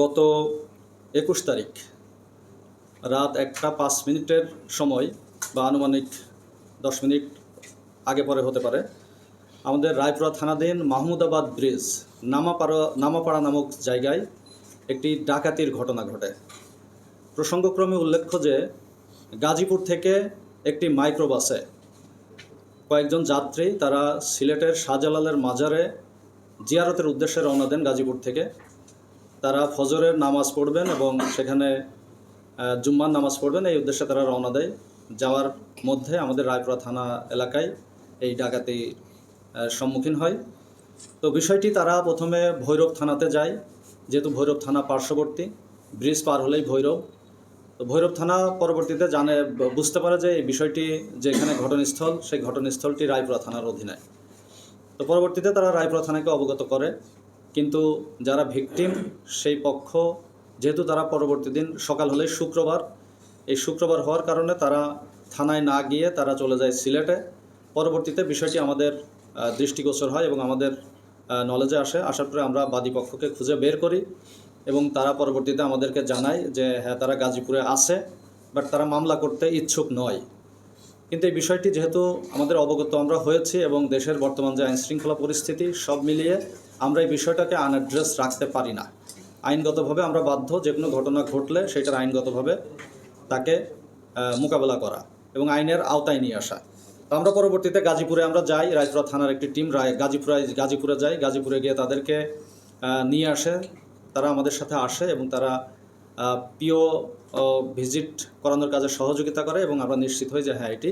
গত ২১ তারিখ রাত 1টা 5 মিনিটের সময় বা আনুমানিক 10 মিনিট আগে পরে হতে পারে, আমাদের রায়পুরা থানাধীন মাহমুদাবাদ ব্রিজ নামাপাড়া নামক জায়গায় একটি ডাকাতির ঘটনা ঘটে। প্রসঙ্গক্রমে উল্লেখ্য যে গাজীপুর থেকে একটি মাইক্রোবাসে কয়েকজন যাত্রী তারা সিলেটের শাহজালালের মাজারে জিয়ারতের উদ্দেশ্যে রওনা দেন। গাজীপুর থেকে তারা ফজরের নামাজ পড়বেন এবং সেখানে জুম্মার নামাজ পড়বেন, এই উদ্দেশ্যে তারা রওনা দেয়। যাওয়ার মধ্যে আমাদের রায়পুরা থানা এলাকায় এই ডাকাতি সম্মুখীন হয়। তো বিষয়টি তারা প্রথমে ভৈরব থানাতে যায়, যেহেতু ভৈরব থানা পার্শ্ববর্তী, ব্রিজ পার হলেই ভৈরব। তো ভৈরব থানা পরবর্তীতে বুঝতে পারে যে এই বিষয়টি যেখানে ঘটনাস্থল, সেই ঘটনাস্থলটি রায়পুরা থানার অধীনে। তো পরবর্তীতে তারা রায়পুরা থানাকে অবগত করে, কিন্তু যারা ভিকটিম সেই পক্ষ, যেহেতু তারা পরবর্তী দিন সকাল হলেই শুক্রবার হওয়ার কারণে তারা থানায় না গিয়ে তারা চলে যায় সিলেটে। পরবর্তীতে বিষয়টি আমাদের দৃষ্টিগোচর হয় এবং আমাদের নলেজে আসার পরে আমরা বাদী পক্ষকে খুঁজে বের করি এবং তারা পরবর্তীতে আমাদেরকে জানায় যে হ্যাঁ, তারা গাজীপুরে আছে, বাট তারা মামলা করতে ইচ্ছুক নয়। কিন্তু এই বিষয়টি যেহেতু আমাদের অবগত আমরা হয়েছি এবং দেশের বর্তমান যে আইনশৃঙ্খলা পরিস্থিতি, সব মিলিয়ে আমরা এই বিষয়টাকে আনঅ্যাড্রেস রাখতে পারি না। আইনগতভাবে আমরা বাধ্য, যে কোনো ঘটনা ঘটলে সেটার আইনগতভাবে তাকে মোকাবেলা করা এবং আইনের আওতায় নিয়ে আসা। তো আমরা পরবর্তীতে গাজীপুরে আমরা যাই, রায়পুরা থানার একটি টিম গাজীপুরে যায়। গাজীপুরে গিয়ে তাদেরকে নিয়ে আসে, তারা আমাদের সাথে আসে এবং তারা পিও ভিজিট করানোর কাজে সহযোগিতা করে এবং আমরা নিশ্চিত হই যে হ্যাঁ, এটি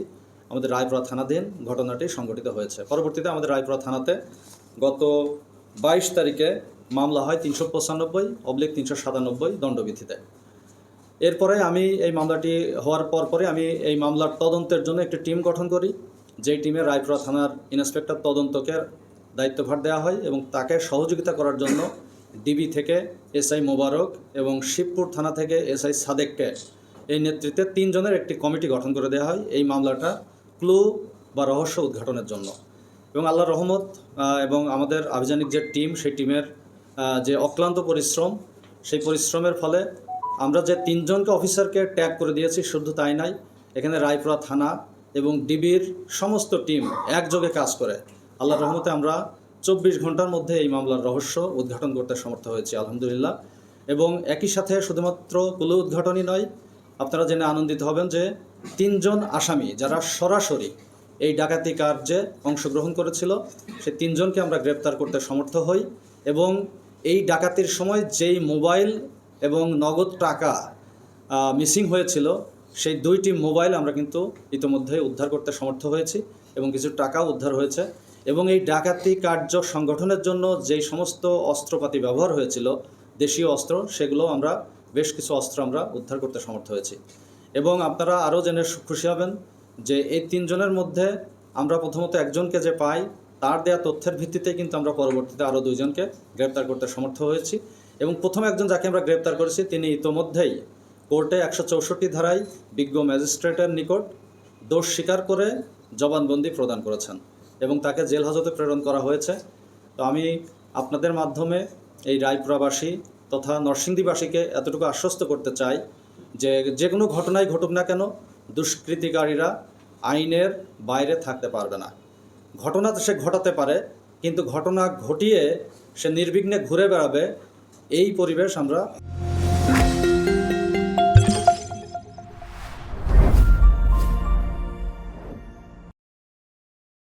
আমাদের রায়পুরা থানাধীন ঘটনাটি সংঘটিত হয়েছে। পরবর্তীতে আমাদের রায়পুরা থানাতে গত 22 তারিখে মামলা হয় 395/397 দণ্ডবিধিতে। এরপরে আমি এই মামলাটি হওয়ার পরে আমি এই মামলার তদন্তের জন্য একটি টিম গঠন করি, যেই টিমে রায়পুরা থানার ইন্সপেক্টর তদন্তকে দায়িত্বভার দেওয়া হয় এবং তাকে সহযোগিতা করার জন্য ডিবি থেকে এসআই মোবারক এবং শিবপুর থানা থেকে এসআই সাদেককে এই নেতৃত্বে 3 জনের একটি কমিটি গঠন করে দেওয়া হয় এই মামলাটা ক্লু বা রহস্য উদ্ঘাটনের জন্য। এবং আল্লাহর রহমত এবং আমাদের আভিযানিক যে টিম, সেই টিমের যে অক্লান্ত পরিশ্রম, সেই পরিশ্রমের ফলে আমরা যে 3 জনকে অফিসারকে ট্যাগ করে দিয়েছি, শুধু তাই নাই, এখানে রায়পুরা থানা এবং ডিবির সমস্ত টিম একযোগে কাজ করে আল্লাহর রহমতে আমরা 24 ঘন্টার মধ্যে এই মামলার রহস্য উদ্ঘাটন করতে সমর্থ হয়েছি, আলহামদুলিল্লাহ। এবং একই সাথে শুধুমাত্র ক্লু উদ্ঘাটনই নয়, আপনারা জেনে আনন্দিত হবেন যে 3 জন আসামি যারা সরাসরি এই ডাকাতি কার্যে অংশগ্রহণ করেছিল, সেই 3 জনকে আমরা গ্রেপ্তার করতে সমর্থ হই এবং এই ডাকাতির সময় যেই মোবাইল এবং নগদ টাকা মিসিং হয়েছিল, সেই 2টি মোবাইল আমরা কিন্তু ইতিমধ্যে উদ্ধার করতে সমর্থ হয়েছি এবং কিছু টাকাও উদ্ধার হয়েছে। এবং এই ডাকাতি কার্য সংগঠনের জন্য যেই সমস্ত অস্ত্রপাতি ব্যবহার হয়েছিল, দেশীয় অস্ত্র, সেগুলো আমরা বেশ কিছু অস্ত্র আমরা উদ্ধার করতে সমর্থ হয়েছি। এবং আপনারা আরও জেনে খুশি হবেন যে এই 3 জনের মধ্যে আমরা প্রথমত একজনকে যে পাই, তার দেওয়া তথ্যের ভিত্তিতে কিন্তু আমরা পরবর্তীতে আরও 2 জনকে গ্রেপ্তার করতে সমর্থ হয়েছি। এবং প্রথম একজন যাকে আমরা গ্রেপ্তার করেছি, তিনি ইতোমধ্যেই কোর্টে 164 ধারায় বিজ্ঞ ম্যাজিস্ট্রেটের নিকট দোষ স্বীকার করে জবানবন্দি প্রদান করেছেন এবং তাকে জেল হাজতে প্রেরণ করা হয়েছে। তো আমি আপনাদের মাধ্যমে এই রায়পুরাবাসী তথা নরসিংদীবাসীকে এতটুকু আশ্বস্ত করতে চাই যে যে কোনো ঘটনাই ঘটুক না কেন, দুষ্কৃতিকারীরা আইনের বাইরে থাকতে পারবে না। ঘটনা সে ঘটাতে পারে, কিন্তু ঘটনা ঘটিয়ে সে নির্বিঘ্নে ঘুরে বেড়াবে, এই পরিবেশ আমরা